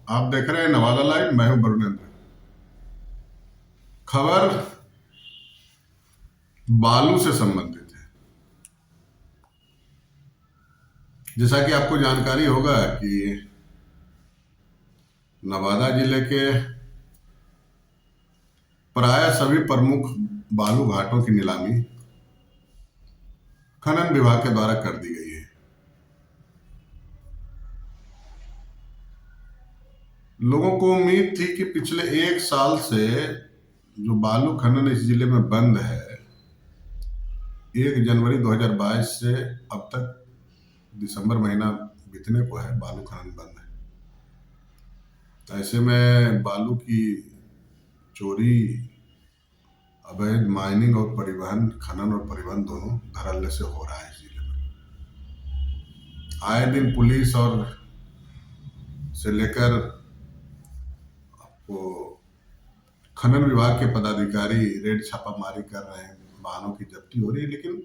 आप देख रहे हैं नवादा लाइव। मैं हूं वरुणेंद्र। खबर बालू से संबंधित है। जैसा कि आपको जानकारी होगा कि नवादा जिले के प्राय सभी प्रमुख बालू घाटों की नीलामी खनन विभाग के द्वारा कर दी गई है। लोगों को उम्मीद थी कि पिछले एक साल से जो बालू खनन इस जिले में बंद है, 1 जनवरी 2022 से अब तक दिसंबर महीना बीतने को है, बालू खनन बंद है। ऐसे में बालू की चोरी, अवैध माइनिंग और परिवहन, खनन और परिवहन दोनों धड़ल्ले से हो रहा है इस जिले में। आए दिन पुलिस और से लेकर आपको खनन विभाग के पदाधिकारी रेड छापामारी कर रहे हैं, वाहनों की जब्ती हो रही है। लेकिन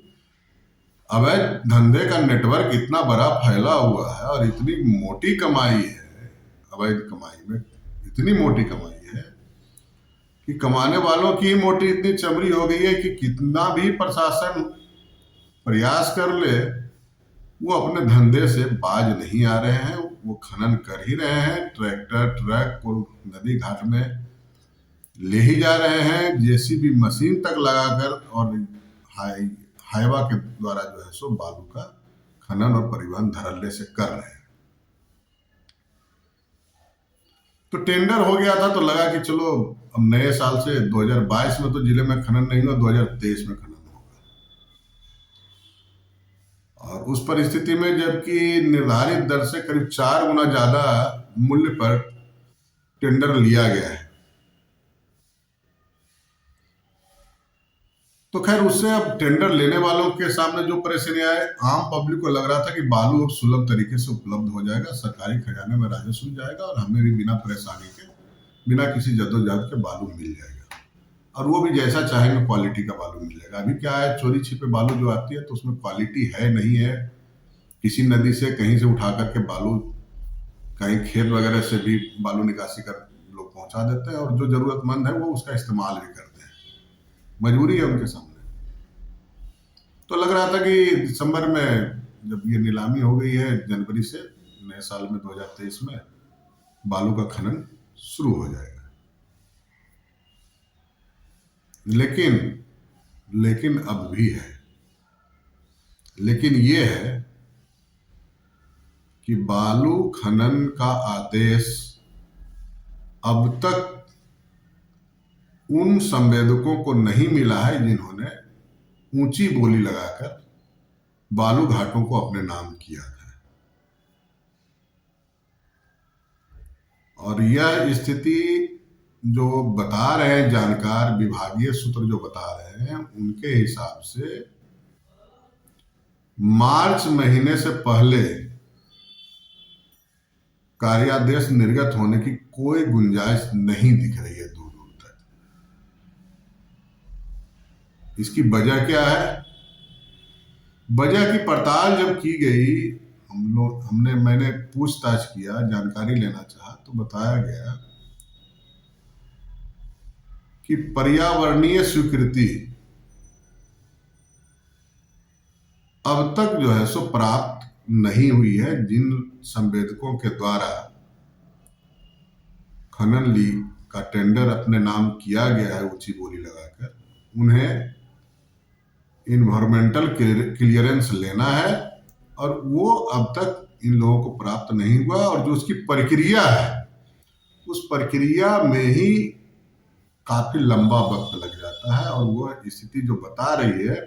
अवैध धंधे का नेटवर्क इतना बड़ा फैला हुआ है और इतनी मोटी कमाई है, अवैध कमाई में इतनी मोटी कमाई है कि कमाने वालों की मोटी इतनी चमड़ी हो गई है कि कितना भी प्रशासन प्रयास कर ले, वो अपने धंधे से बाज नहीं आ रहे हैं। वो खनन कर ही रहे हैं, ट्रैक्टर ट्रक को नदी घाट में ले ही जा रहे हैं, जेसीबी मशीन तक लगाकर, और हाईवा के द्वारा जो है सो बालू का खनन और परिवहन धड़ल्ले से कर रहे हैं। तो टेंडर हो गया था तो लगा कि चलो अब नए साल से 2022 में तो जिले में खनन नहीं हुआ, 2023 में खनन होगा। और उस परिस्थिति में जबकि निर्धारित दर से करीब 4 गुना ज्यादा मूल्य पर टेंडर लिया गया है, तो खैर उससे अब टेंडर लेने वालों के सामने जो परेशानी आए, आम पब्लिक को लग रहा था कि बालू अब सुलभ तरीके से उपलब्ध हो जाएगा, सरकारी खजाने में राजस्व जाएगा और हमें भी बिना परेशानी के, बिना किसी जद्दोजहद के बालू मिल जाएगा, और वो भी जैसा चाहेंगे क्वालिटी का बालू मिल जाएगा। अभी क्या है, चोरी छिपे बालू जो आती है तो उसमें क्वालिटी है नहीं है, किसी नदी से कहीं से उठा करके बालू, कहीं खेत वगैरह से भी बालू निकासी कर लोग पहुंचा देते हैं, और जो जरूरतमंद है वो उसका इस्तेमाल भी करते हैं, मजबूरी है उनके सामने। तो लग रहा था कि दिसंबर में जब ये नीलामी हो गई है, जनवरी से नए साल में 2023 में बालू का खनन शुरू हो जाएगा। लेकिन अब भी है। लेकिन ये है कि बालू खनन का आदेश अब तक उन संवेदकों को नहीं मिला है जिन्होंने ऊंची बोली लगाकर बालू घाटों को अपने नाम किया था। और यह स्थिति जो बता रहे हैं जानकार विभागीय सूत्र जो बता रहे हैं, उनके हिसाब से मार्च महीने से पहले कार्यादेश निर्गत होने की कोई गुंजाइश नहीं दिख रही है दूर दूर तक। इसकी वजह क्या है? वजह की पड़ताल जब की गई, मैंने पूछताछ किया, जानकारी लेना चाहा, तो बताया गया कि पर्यावरणीय स्वीकृति अब तक जो है सो प्राप्त नहीं हुई है। जिन संवेदकों के द्वारा खनन ली का टेंडर अपने नाम किया गया है ऊंची बोली लगाकर, उन्हें इन्वायरमेंटल क्लियरेंस लेना है, और वो अब तक इन लोगों को प्राप्त नहीं हुआ। और जो उसकी प्रक्रिया है, उस प्रक्रिया में ही काफी लंबा वक्त लग जाता है। और वो स्थिति जो बता रही है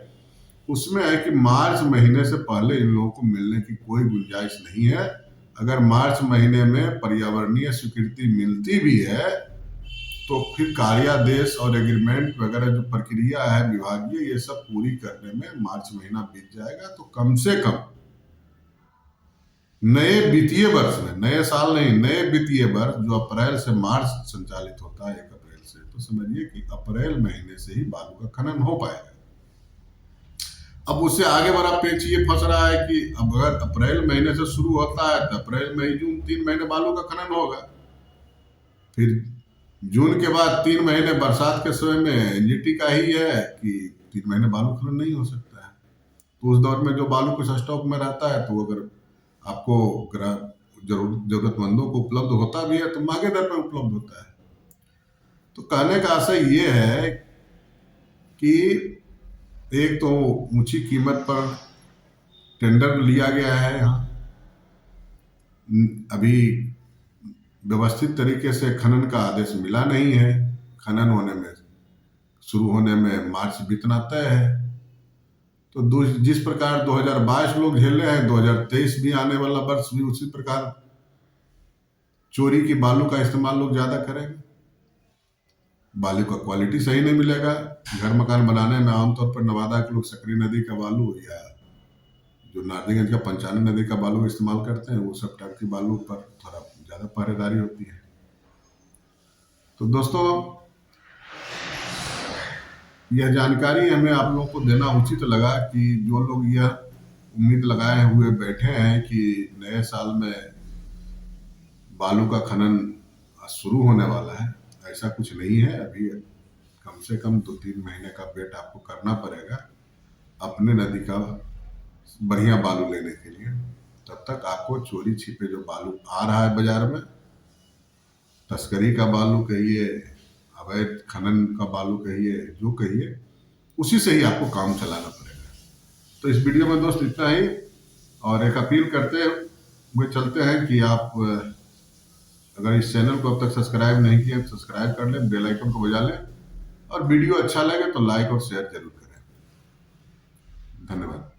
उसमें है कि मार्च महीने से पहले इन लोगों को मिलने की कोई गुंजाइश नहीं है। अगर मार्च महीने में पर्यावरणीय स्वीकृति मिलती भी है तो फिर कार्यादेश और एग्रीमेंट वगैरह जो प्रक्रिया है विभागीय, ये सब पूरी करने में मार्च महीना बीत जाएगा। तो कम से कम नए वित्तीय वर्ष में, नए साल नहीं, नए वित्तीय वर्ष जो अप्रैल से मार्च संचालित होता है 1 अप्रैल से, तो समझिए कि अप्रैल महीने से ही बालू का खनन हो पाएगा। अब उससे आगे बड़ा पेच ये फंस रहा है कि अब अगर अप्रैल महीने से शुरू होता है तो अप्रैल मई जून 3 महीने बालू का खनन होगा। फिर जून के बाद 3 महीने बरसात के समय में एनजीटी का ही है कि 3 महीने बालू खनन नहीं हो सकता है। तो उस दौर में जो बालू कुछ स्टॉक में रहता है, तो अगर आपको जरूरतमंदों को उपलब्ध होता भी है तो महंगे दर पर उपलब्ध होता है। तो कहने का आशय ये है कि एक तो ऊंची कीमत पर टेंडर लिया गया है यहाँ, अभी व्यवस्थित तरीके से खनन का आदेश मिला नहीं है। खनन होने में शुरू होने में मार्च बीतना तय है। तो जिस प्रकार 2022 लोग झेले हैं, 2023 भी आने वाला वर्ष भी उसी प्रकार चोरी की बालू का इस्तेमाल लोग ज्यादा करेंगे। बालू का क्वालिटी सही नहीं मिलेगा। घर मकान बनाने में आमतौर पर नवादा के लोग सकरी नदी का बालू या जो नारायणगंज का पंचानन नदी का बालू इस्तेमाल करते हैं, वो सब टाइप की बालू पर थोड़ा ज्यादा पहरेदारी होती है। तो दोस्तों, यह जानकारी हमें आप लोगों को देना उचित लगा कि जो लोग यह उम्मीद लगाए हुए बैठे हैं कि नए साल में बालू का खनन शुरू होने वाला है, ऐसा कुछ नहीं है। अभी कम से कम 2-3 महीने का वेट आपको करना पड़ेगा अपने नदी का बढ़िया बालू लेने के लिए। तब तक आपको चोरी छिपे जो बालू आ रहा है बाजार में, तस्करी का बालू कहिए, अवैध खनन का बालू कहिए, जो कहिए, उसी से ही आपको काम चलाना पड़ेगा। तो इस वीडियो में दोस्त इतना ही, और एक अपील करते हुए चलते हैं कि आप अगर इस चैनल को अब तक सब्सक्राइब नहीं किया तो सब्सक्राइब कर लें, बेल आइकन को बजा लें, और वीडियो अच्छा लगे तो लाइक और शेयर जरूर करें। धन्यवाद।